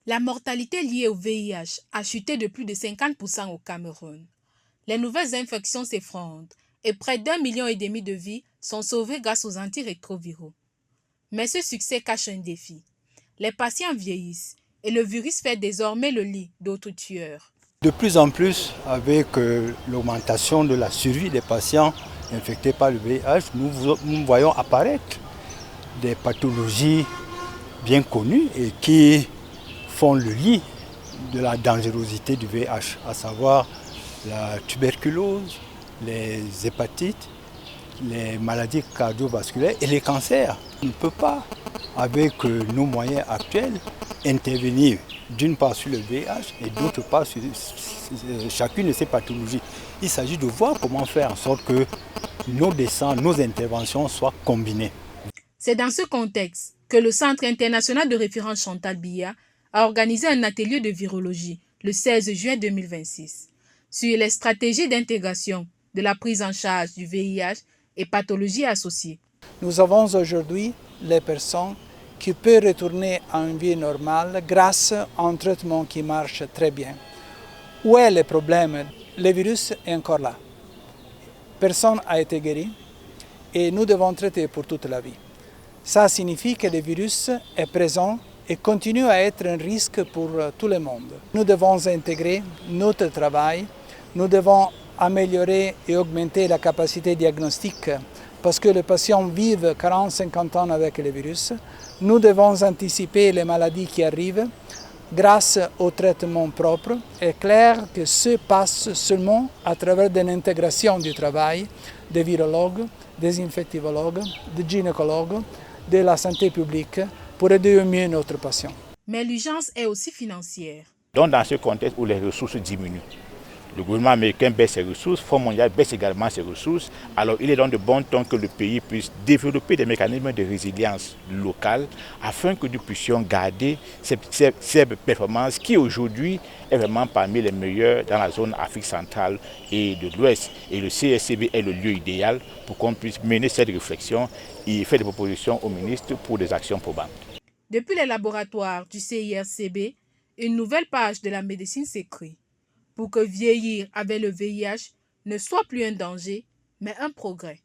La mortalité liée au VIH a chuté de plus de 50% au Cameroun. Les nouvelles infections s'effondrent et près d'1,5 million de vies sont sauvées grâce aux antirétroviraux. Mais ce succès cache un défi. Les patients vieillissent et le virus fait désormais le lit d'autres tueurs. De plus en plus, avec l'augmentation de la survie des patients infectés par le VIH, nous voyons apparaître des pathologies bien connues et qui font le lit de la dangerosité du VIH, à savoir la tuberculose, les hépatites, les maladies cardiovasculaires et les cancers. On ne peut pas, avec nos moyens actuels, intervenir d'une part sur le VIH et d'autre part sur chacune de ces pathologies. Il s'agit de voir comment faire en sorte que nos interventions soient combinées. C'est dans ce contexte que le Centre international de référence Chantal Biya a organisé un atelier de virologie le 16 juin 2026 sur les stratégies d'intégration de la prise en charge du VIH et pathologies associées. Nous avons aujourd'hui les personnes qui peuvent retourner à une vie normale grâce à un traitement qui marche très bien. Où est le problème? Le virus est encore là. Personne n'a été guéri et nous devons traiter pour toute la vie. Ça signifie que le virus est présent et continue à être un risque pour tout le monde. Nous devons intégrer notre travail, nous devons améliorer et augmenter la capacité diagnostique parce que les patients vivent 40-50 ans avec le virus. Nous devons anticiper les maladies qui arrivent grâce au traitement propre. Il est clair que ce passe seulement à travers une intégration du travail des virologues, des infectivologues, des gynécologues, de la santé publique pour aider au mieux notre patient. Mais l'urgence est aussi financière. Donc dans ce contexte où les ressources diminuent, le gouvernement américain baisse ses ressources, le Fonds mondial baisse également ses ressources. Alors il est donc de bon ton que le pays puisse développer des mécanismes de résilience locale afin que nous puissions garder ces performances qui aujourd'hui est vraiment parmi les meilleures dans la zone Afrique centrale et de l'Ouest. Et le CSCB est le lieu idéal pour qu'on puisse mener cette réflexion et faire des propositions aux ministres pour des actions probables. Depuis les laboratoires du CIRCB, une nouvelle page de la médecine s'écrit pour que vieillir avec le VIH ne soit plus un danger, mais un progrès.